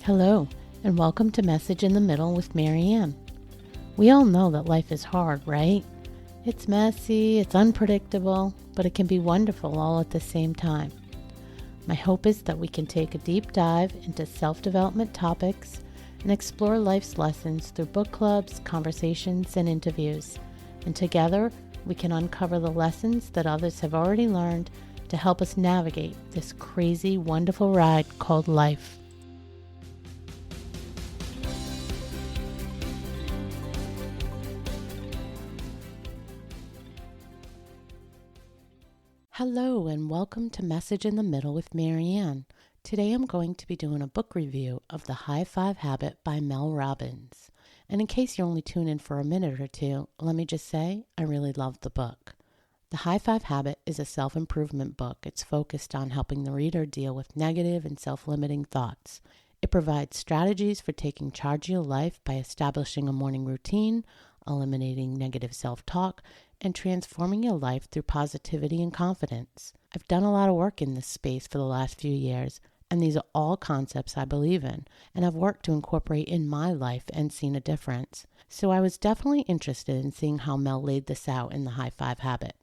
Hello, and welcome to Message in the Middle with Marianne. We all know that life is hard, right? It's messy, it's unpredictable, but it can be wonderful all at the same time. My hope is that we can take a deep dive into self-development topics and explore life's lessons through book clubs, conversations, and interviews. And together, we can uncover the lessons that others have already learned to help us navigate this crazy, wonderful ride called life. Hello and welcome to Message in the Middle with Marianne. Today I'm going to be doing a book review of The High Five Habit by Mel Robbins. And in case you only tune in for a minute or two, let me just say I really love the book. The High Five Habit is a self-improvement book. It's focused on helping the reader deal with negative and self-limiting thoughts. It provides strategies for taking charge of your life by establishing a morning routine, eliminating negative self-talk, and transforming your life through positivity and confidence. I've done a lot of work in this space for the last few years, and these are all concepts I believe in, and I've worked to incorporate in my life and seen a difference. So I was definitely interested in seeing how Mel laid this out in the High Five Habit.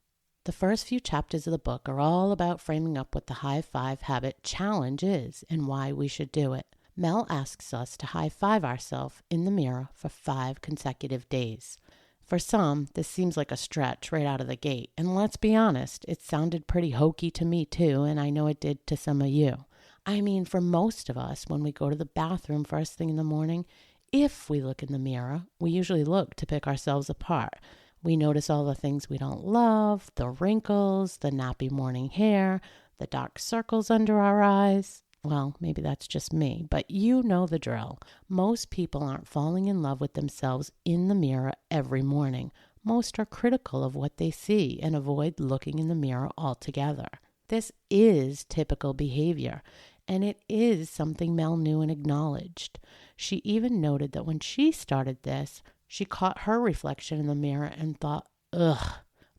The first few chapters of the book are all about framing up what the High Five Habit challenge is and why we should do it. Mel asks us to high five ourselves in the mirror for 5 consecutive days. For some, this seems like a stretch right out of the gate, and let's be honest, it sounded pretty hokey to me too, and I know it did to some of you. I mean, for most of us, when we go to the bathroom first thing in the morning, if we look in the mirror, we usually look to pick ourselves apart. We notice all the things we don't love, the wrinkles, the nappy morning hair, the dark circles under our eyes. Well, maybe that's just me, but you know the drill. Most people aren't falling in love with themselves in the mirror every morning. Most are critical of what they see and avoid looking in the mirror altogether. This is typical behavior, and it is something Mel knew and acknowledged. She even noted that when she started this, she caught her reflection in the mirror and thought, ugh.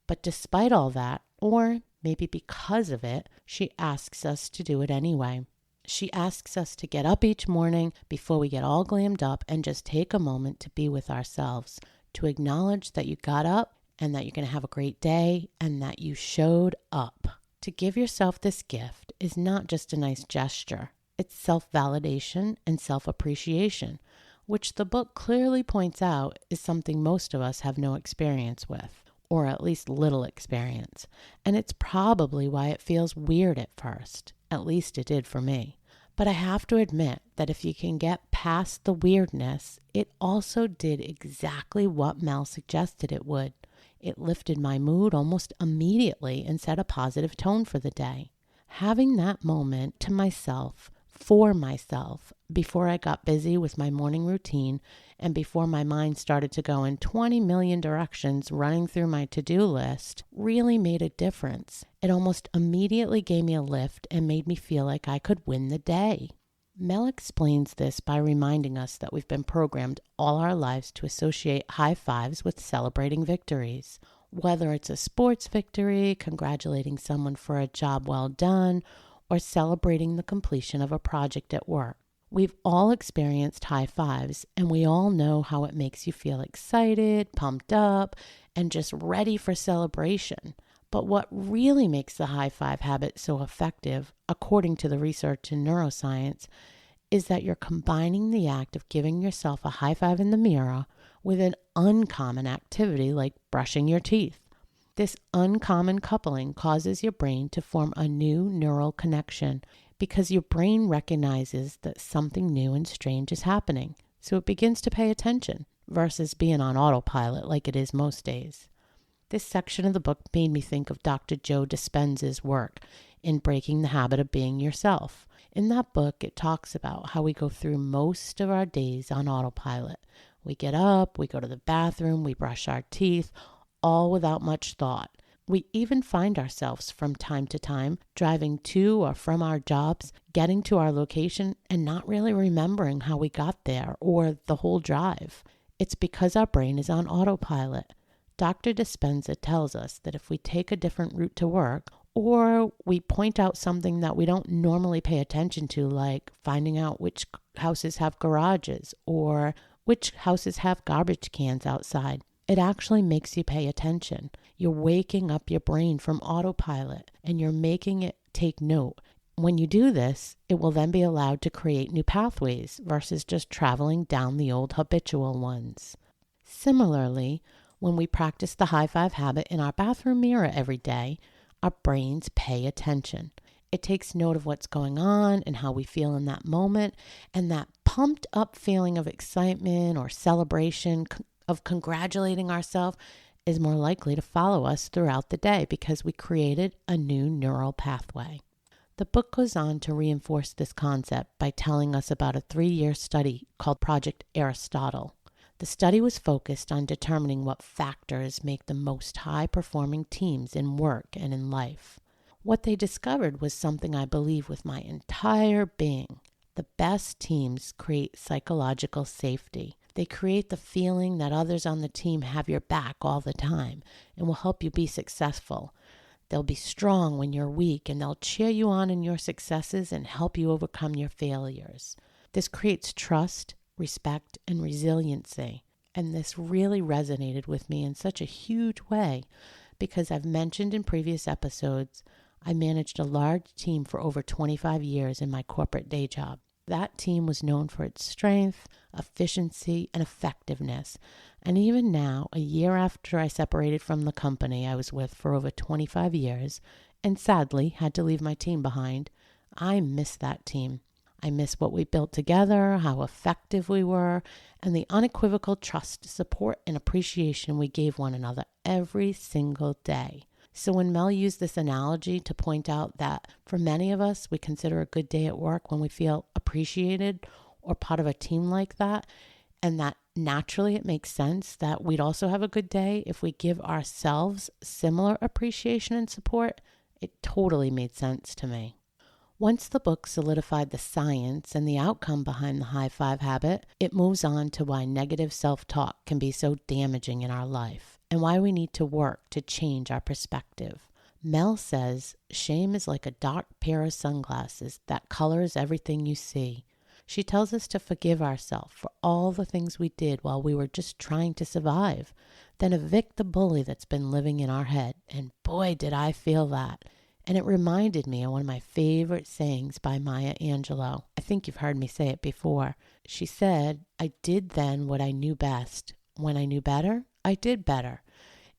But despite all that, or maybe because of it, she asks us to do it anyway. She asks us to get up each morning before we get all glammed up and just take a moment to be with ourselves, to acknowledge that you got up and that you're going to have a great day and that you showed up. To give yourself this gift is not just a nice gesture. It's self-validation and self-appreciation, which the book clearly points out is something most of us have no experience with, or at least little experience. And it's probably why it feels weird at first. At least it did for me. But I have to admit that if you can get past the weirdness, it also did exactly what Mel suggested it would. It lifted my mood almost immediately and set a positive tone for the day. Having that moment to myself, for myself, before I got busy with my morning routine and before my mind started to go in 20 million directions running through my to-do list, really made a difference. It almost immediately gave me a lift and made me feel like I could win the day. Mel explains this by reminding us that we've been programmed all our lives to associate high fives with celebrating victories. Whether it's a sports victory, congratulating someone for a job well done, or celebrating the completion of a project at work. We've all experienced high fives, and we all know how it makes you feel excited, pumped up, and just ready for celebration. But what really makes the high five habit so effective, according to the research in neuroscience, is that you're combining the act of giving yourself a high five in the mirror with an uncommon activity like brushing your teeth. This uncommon coupling causes your brain to form a new neural connection because your brain recognizes that something new and strange is happening, so it begins to pay attention versus being on autopilot like it is most days. This section of the book made me think of Dr. Joe Dispenza's work in Breaking the Habit of Being Yourself. In that book, it talks about how we go through most of our days on autopilot. We get up, we go to the bathroom, we brush our teeth, all without much thought. We even find ourselves from time to time driving to or from our jobs, getting to our location, and not really remembering how we got there or the whole drive. It's because our brain is on autopilot. Dr. Dispenza tells us that if we take a different route to work Or we point out something that we don't normally pay attention to, like finding out which houses have garages or which houses have garbage cans outside. It actually makes you pay attention. You're waking up your brain from autopilot and you're making it take note. When you do this, it will then be allowed to create new pathways versus just traveling down the old habitual ones. Similarly, when we practice the high five habit in our bathroom mirror every day, our brains pay attention. It takes note of what's going on and how we feel in that moment, and that pumped up feeling of excitement or celebration, of congratulating ourselves, is more likely to follow us throughout the day because we created a new neural pathway. The book goes on to reinforce this concept by telling us about a 3-year study called Project Aristotle. The study was focused on determining what factors make the most high-performing teams in work and in life. What they discovered was something I believe with my entire being. The best teams create psychological safety. They create the feeling that others on the team have your back all the time and will help you be successful. They'll be strong when you're weak, and they'll cheer you on in your successes and help you overcome your failures. This creates trust, respect, and resiliency. And this really resonated with me in such a huge way because I've mentioned in previous episodes, I managed a large team for over 25 years in my corporate day job. That team was known for its strength, efficiency, and effectiveness. And even now, a year after I separated from the company I was with for over 25 years, and sadly had to leave my team behind, I miss that team. I miss what we built together, how effective we were, and the unequivocal trust, support, and appreciation we gave one another every single day. So when Mel used this analogy to point out that for many of us, we consider a good day at work when we feel appreciated or part of a team like that, and that naturally it makes sense that we'd also have a good day if we give ourselves similar appreciation and support, it totally made sense to me. Once the book solidified the science and the outcome behind the high five habit, it moves on to why negative self-talk can be so damaging in our life and why we need to work to change our perspective. Mel says, shame is like a dark pair of sunglasses that colors everything you see. She tells us to forgive ourselves for all the things we did while we were just trying to survive, then evict the bully that's been living in our head. And boy, did I feel that. And it reminded me of one of my favorite sayings by Maya Angelou. I think you've heard me say it before. She said, I did then what I knew best. When I knew better, I did better.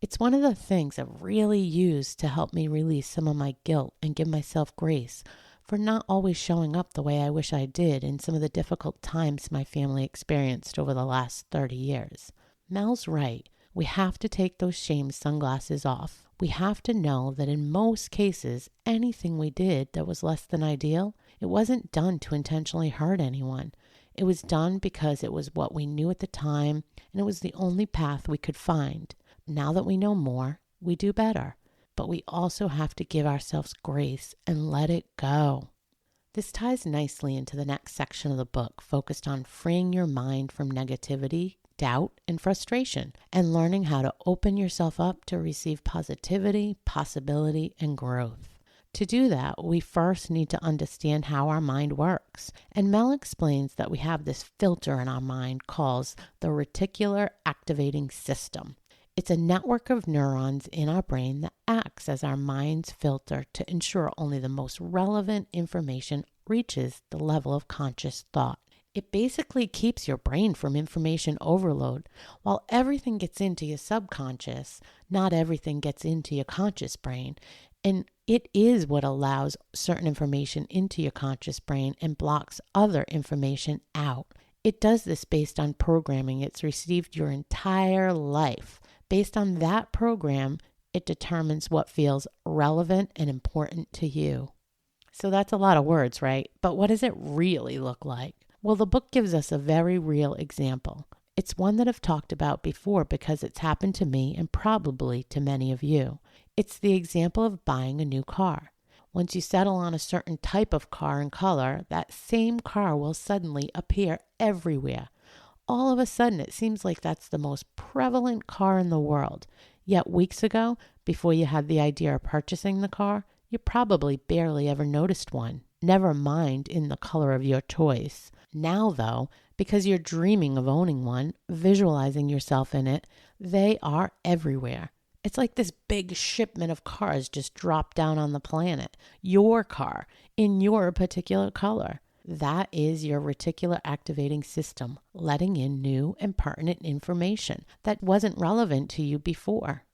It's one of the things I've really used to help me release some of my guilt and give myself grace for not always showing up the way I wish I did in some of the difficult times my family experienced over the last 30 years. Mel's right. We have to take those shame sunglasses off. We have to know that in most cases, anything we did that was less than ideal, it wasn't done to intentionally hurt anyone. It was done because it was what we knew at the time, and it was the only path we could find. Now that we know more, we do better. But we also have to give ourselves grace and let it go. This ties nicely into the next section of the book, focused on freeing your mind from negativity, doubt, and frustration, and learning how to open yourself up to receive positivity, possibility, and growth. To do that, we first need to understand how our mind works. And Mel explains that we have this filter in our mind called the reticular activating system. It's a network of neurons in our brain that acts as our mind's filter to ensure only the most relevant information reaches the level of conscious thought. It basically keeps your brain from information overload. While everything gets into your subconscious, not everything gets into your conscious brain. And it is what allows certain information into your conscious brain and blocks other information out. It does this based on programming it's received your entire life. Based on that program, it determines what feels relevant and important to you. So that's a lot of words, right? But what does it really look like? Well, the book gives us a very real example. It's one that I've talked about before because it's happened to me and probably to many of you. It's the example of buying a new car. Once you settle on a certain type of car and color, that same car will suddenly appear everywhere. All of a sudden, it seems like that's the most prevalent car in the world. Yet weeks ago, before you had the idea of purchasing the car, you You probably barely ever noticed one, never mind in the color of your choice. Now, though, because you're dreaming of owning one, visualizing yourself in it, they are everywhere. It's like this big shipment of cars just dropped down on the planet. Your car, in your particular color. That is your reticular activating system, letting in new and pertinent information that wasn't relevant to you before.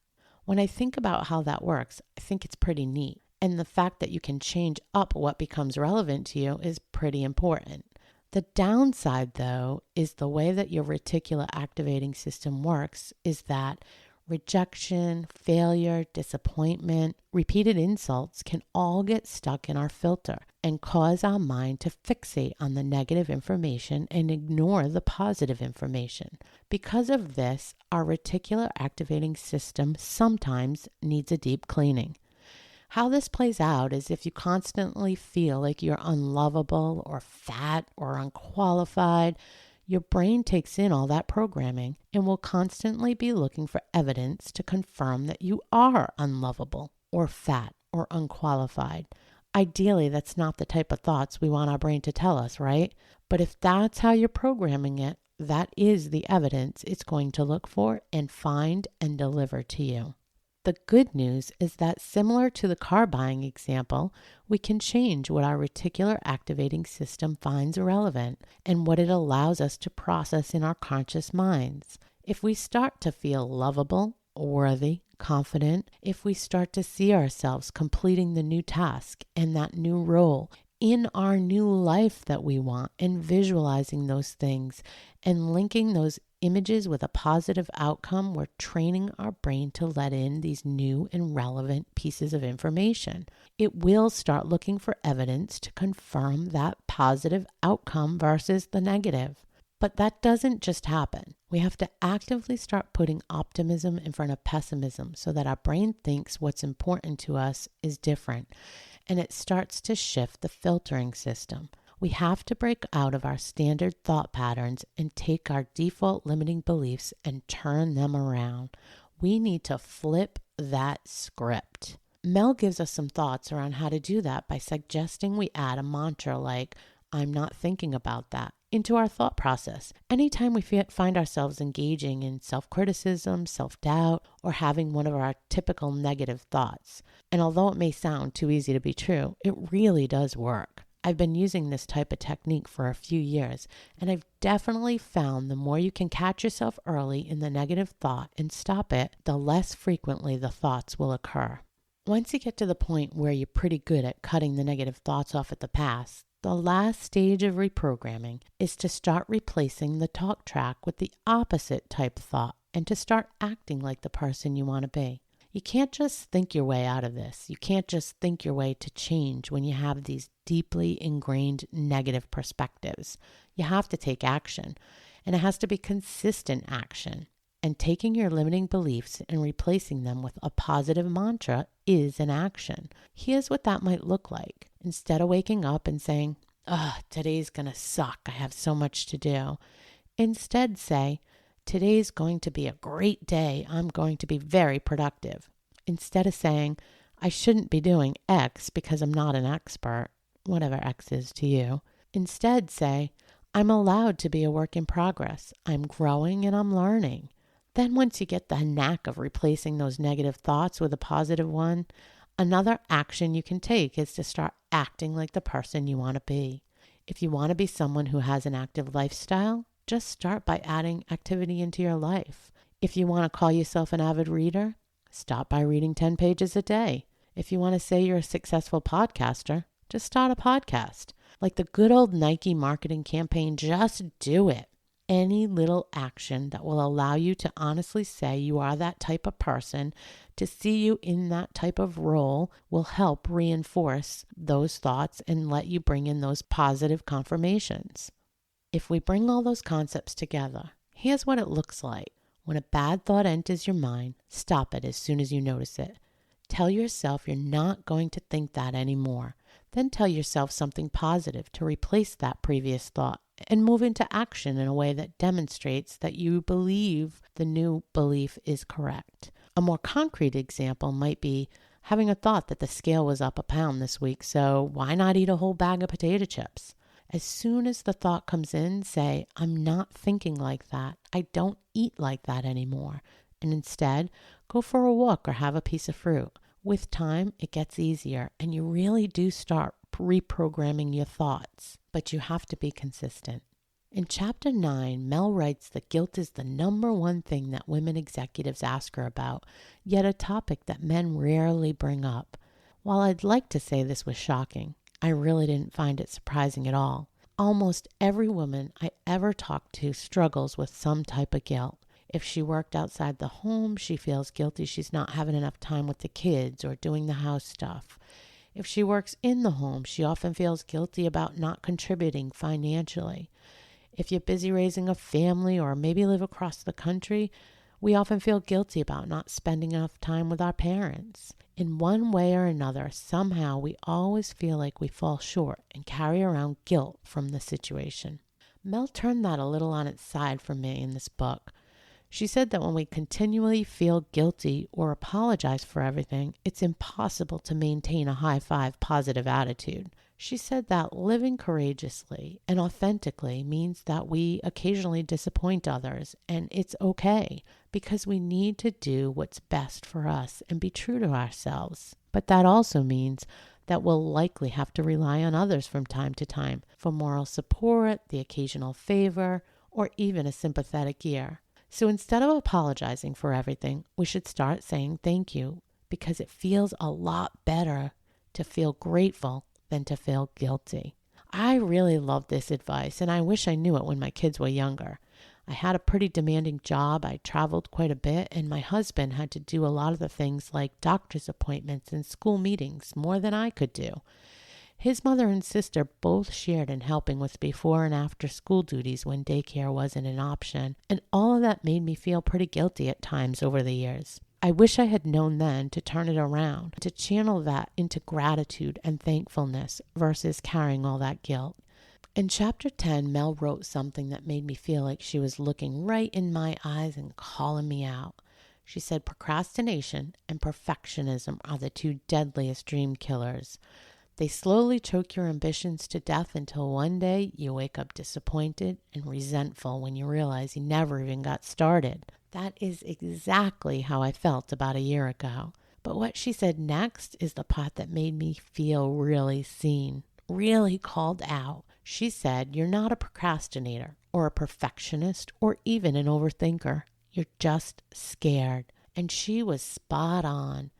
When I think about how that works, I think it's pretty neat. And the fact that you can change up what becomes relevant to you is pretty important. The downside, though, is the way that your reticular activating system works is that rejection, failure, disappointment, repeated insults can all get stuck in our filter and cause our mind to fixate on the negative information and ignore the positive information. Because of this, our reticular activating system sometimes needs a deep cleaning. How this plays out is if you constantly feel like you're unlovable or fat or unqualified, your brain takes in all that programming and will constantly be looking for evidence to confirm that you are unlovable or fat or unqualified. Ideally, that's not the type of thoughts we want our brain to tell us, right? But if that's how you're programming it, that is the evidence it's going to look for and find and deliver to you. The good news is that similar to the car buying example, we can change what our reticular activating system finds relevant and what it allows us to process in our conscious minds. If we start to feel lovable, worthy, confident, if we start to see ourselves completing the new task and that new role in our new life that we want and visualizing those things and linking those images with a positive outcome, we're training our brain to let in these new and relevant pieces of information. It will start looking for evidence to confirm that positive outcome versus the negative. But that doesn't just happen. We have to actively start putting optimism in front of pessimism so that our brain thinks what's important to us is different, and it starts to shift the filtering system. We have to break out of our standard thought patterns and take our default limiting beliefs and turn them around. We need to flip that script. Mel gives us some thoughts around how to do that by suggesting we add a mantra like, "I'm not thinking about that," into our thought process. Anytime we find ourselves engaging in self-criticism, self-doubt, or having one of our typical negative thoughts. And although it may sound too easy to be true, it really does work. I've been using this type of technique for a few years, and I've definitely found the more you can catch yourself early in the negative thought and stop it, the less frequently the thoughts will occur. Once you get to the point where you're pretty good at cutting the negative thoughts off at the pass, the last stage of reprogramming is to start replacing the talk track with the opposite type thought and to start acting like the person you want to be. You can't just think your way out of this. You can't just think your way to change when you have these deeply ingrained negative perspectives. You have to take action, and it has to be consistent action. And taking your limiting beliefs and replacing them with a positive mantra is an action. Here's what that might look like. Instead of waking up and saying, today's gonna suck, I have so much to do. Instead say, today's going to be a great day, I'm going to be very productive. Instead of saying, I shouldn't be doing X because I'm not an expert, whatever X is to you. Instead say, I'm allowed to be a work in progress. I'm growing and I'm learning. Then once you get the knack of replacing those negative thoughts with a positive one, another action you can take is to start acting like the person you want to be. If you want to be someone who has an active lifestyle, just start by adding activity into your life. If you want to call yourself an avid reader, start by reading 10 pages a day. If you want to say you're a successful podcaster, just start a podcast. Like the good old Nike marketing campaign, just do it. Any little action that will allow you to honestly say you are that type of person, to see you in that type of role, will help reinforce those thoughts and let you bring in those positive confirmations. If we bring all those concepts together, here's what it looks like. When a bad thought enters your mind, stop it as soon as you notice it. Tell yourself you're not going to think that anymore. Then tell yourself something positive to replace that previous thought and move into action in a way that demonstrates that you believe the new belief is correct. A more concrete example might be, having a thought that the scale was up a pound this week, so why not eat a whole bag of potato chips? As soon as the thought comes in, say, I'm not thinking like that. I don't eat like that anymore. And instead, go for a walk or have a piece of fruit. With time, it gets easier, and you really do start reprogramming your thoughts, but you have to be consistent. In Chapter 9, Mel writes that guilt is the number one thing that women executives ask her about, yet a topic that men rarely bring up. While I'd like to say this was shocking, I really didn't find it surprising at all. Almost every woman I ever talked to struggles with some type of guilt. If she worked outside the home, she feels guilty she's not having enough time with the kids or doing the house stuff. If she works in the home, she often feels guilty about not contributing financially. If you're busy raising a family or maybe live across the country, we often feel guilty about not spending enough time with our parents. In one way or another, somehow we always feel like we fall short and carry around guilt from the situation. Mel turned that a little on its side for me in this book. She said that when we continually feel guilty or apologize for everything, it's impossible to maintain a high-five positive attitude. She said that living courageously and authentically means that we occasionally disappoint others, and it's okay because we need to do what's best for us and be true to ourselves. But that also means that we'll likely have to rely on others from time to time for moral support, the occasional favor, or even a sympathetic ear. So instead of apologizing for everything, we should start saying thank you because it feels a lot better to feel grateful than to feel guilty. I really love this advice, and I wish I knew it when my kids were younger. I had a pretty demanding job. I traveled quite a bit, and my husband had to do a lot of the things like doctor's appointments and school meetings more than I could do. His mother and sister both shared in helping with before and after school duties when daycare wasn't an option, and all of that made me feel pretty guilty at times over the years. I wish I had known then to turn it around, to channel that into gratitude and thankfulness versus carrying all that guilt. In Chapter 10, Mel wrote something that made me feel like she was looking right in my eyes and calling me out. She said procrastination and perfectionism are the two deadliest dream killers. They slowly choke your ambitions to death until one day you wake up disappointed and resentful when you realize you never even got started. That is exactly how I felt about a year ago. But what she said next is the part that made me feel really seen, really called out. She said, you're not a procrastinator or a perfectionist or even an overthinker. You're just scared. And she was spot on.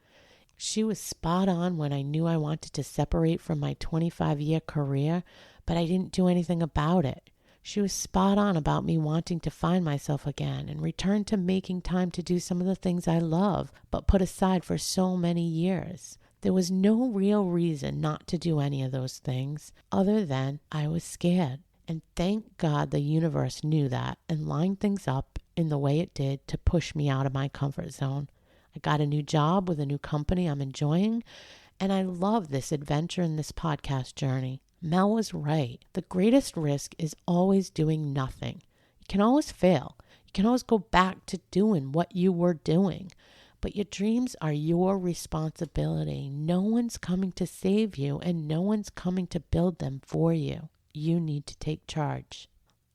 She was spot on when I knew I wanted to separate from my 25-year career, but I didn't do anything about it. She was spot on about me wanting to find myself again and return to making time to do some of the things I love, but put aside for so many years. There was no real reason not to do any of those things other than I was scared. And thank God the universe knew that and lined things up in the way it did to push me out of my comfort zone. I got a new job with a new company I'm enjoying, and I love this adventure and this podcast journey. Mel was right. The greatest risk is always doing nothing. You can always fail. You can always go back to doing what you were doing. But your dreams are your responsibility. No one's coming to save you, and no one's coming to build them for you. You need to take charge.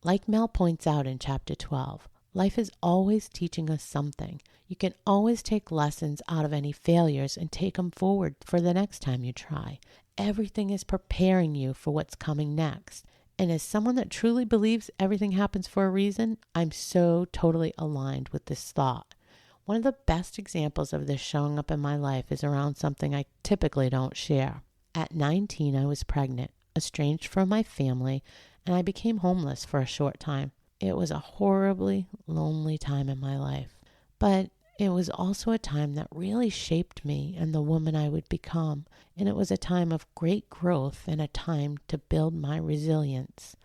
Like Mel points out in Chapter 12, life is always teaching us something. You can always take lessons out of any failures and take them forward for the next time you try. Everything is preparing you for what's coming next. And as someone that truly believes everything happens for a reason, I'm so totally aligned with this thought. One of the best examples of this showing up in my life is around something I typically don't share. At 19, I was pregnant, estranged from my family, and I became homeless for a short time. It was a horribly lonely time in my life, but it was also a time that really shaped me and the woman I would become, and it was a time of great growth and a time to build my resilience.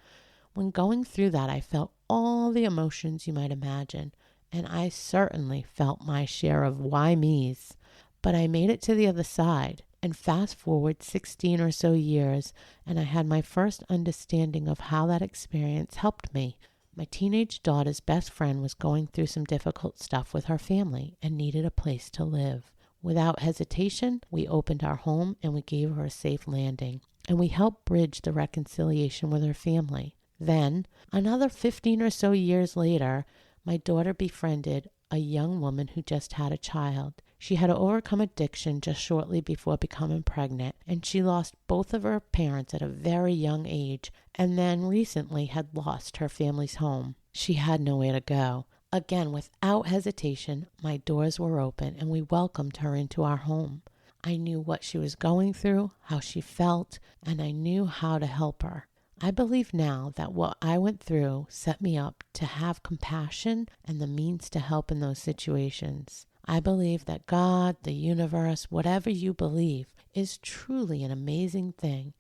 When going through that, I felt all the emotions you might imagine, and I certainly felt my share of why me's, but I made it to the other side. And fast forward 16 or so years, and I had my first understanding of how that experience helped me. My teenage daughter's best friend was going through some difficult stuff with her family and needed a place to live. Without hesitation, we opened our home and we gave her a safe landing. And we helped bridge the reconciliation with her family. Then, another 15 or so years later, my daughter befriended a young woman who just had a child. She had to overcome addiction just shortly before becoming pregnant, and she lost both of her parents at a very young age, and then recently had lost her family's home. She had nowhere to go. Again, without hesitation, my doors were open, and we welcomed her into our home. I knew what she was going through, how she felt, and I knew how to help her. I believe now that what I went through set me up to have compassion and the means to help in those situations. I believe that God, the universe, whatever you believe, is truly an amazing thing.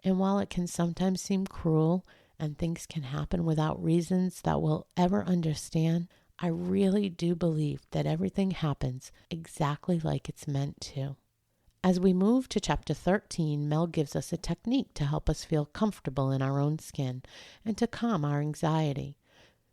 And while it can sometimes seem cruel and things can happen without reasons that we'll ever understand, I really do believe that everything happens exactly like it's meant to. As we move to chapter 13, Mel gives us a technique to help us feel comfortable in our own skin and to calm our anxiety.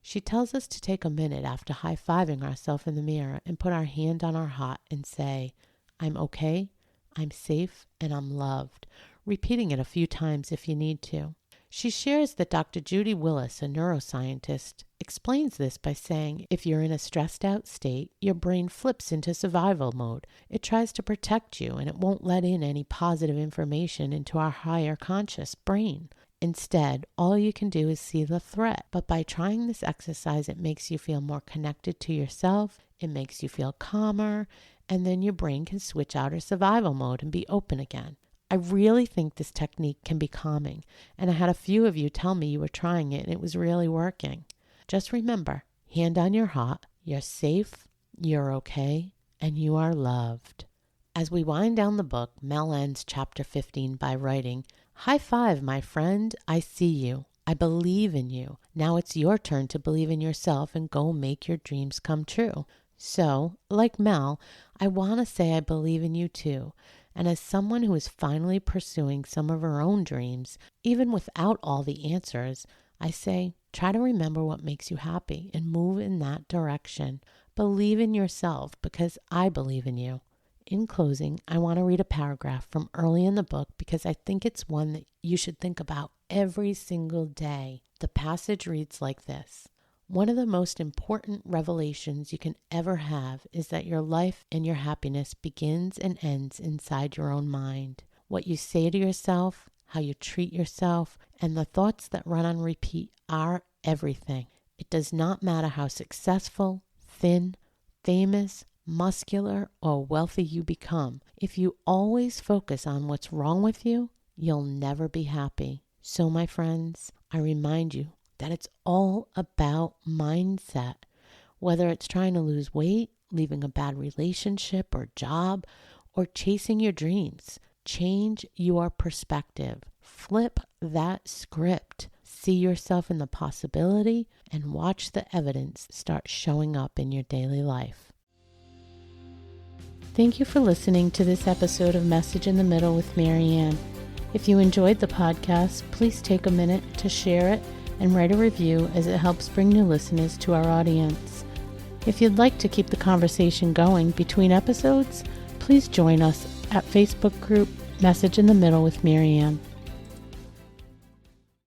She tells us to take a minute after high-fiving ourselves in the mirror and put our hand on our heart and say, "I'm okay, I'm safe, and I'm loved," repeating it a few times if you need to. She shares that Dr. Judy Willis, a neuroscientist, explains this by saying if you're in a stressed out state, your brain flips into survival mode. It tries to protect you and it won't let in any positive information into our higher conscious brain. Instead, all you can do is see the threat. But by trying this exercise, it makes you feel more connected to yourself, it makes you feel calmer, and then your brain can switch out of survival mode and be open again. I really think this technique can be calming, and I had a few of you tell me you were trying it and it was really working. Just remember, hand on your heart, you're safe, you're okay, and you are loved. As we wind down the book, Mel ends chapter 15 by writing, "High five, my friend, I see you. I believe in you. Now it's your turn to believe in yourself and go make your dreams come true." So, like Mel, I want to say I believe in you too. And as someone who is finally pursuing some of her own dreams, even without all the answers, I say, try to remember what makes you happy and move in that direction. Believe in yourself because I believe in you. In closing, I want to read a paragraph from early in the book because I think it's one that you should think about every single day. The passage reads like this. "One of the most important revelations you can ever have is that your life and your happiness begins and ends inside your own mind. What you say to yourself, how you treat yourself, and the thoughts that run on repeat are everything. It does not matter how successful, thin, famous, muscular, or wealthy you become. If you always focus on what's wrong with you, you'll never be happy. So, my friends, I remind you that it's all about mindset. Whether it's trying to lose weight, leaving a bad relationship or job, or chasing your dreams, change your perspective. Flip that script. See yourself in the possibility and watch the evidence start showing up in your daily life." Thank you for listening to this episode of Message in the Middle with Marianne. If you enjoyed the podcast, please take a minute to share it and write a review as it helps bring new listeners to our audience. If you'd like to keep the conversation going between episodes, please join us at Facebook group Message in the Middle with Marianne.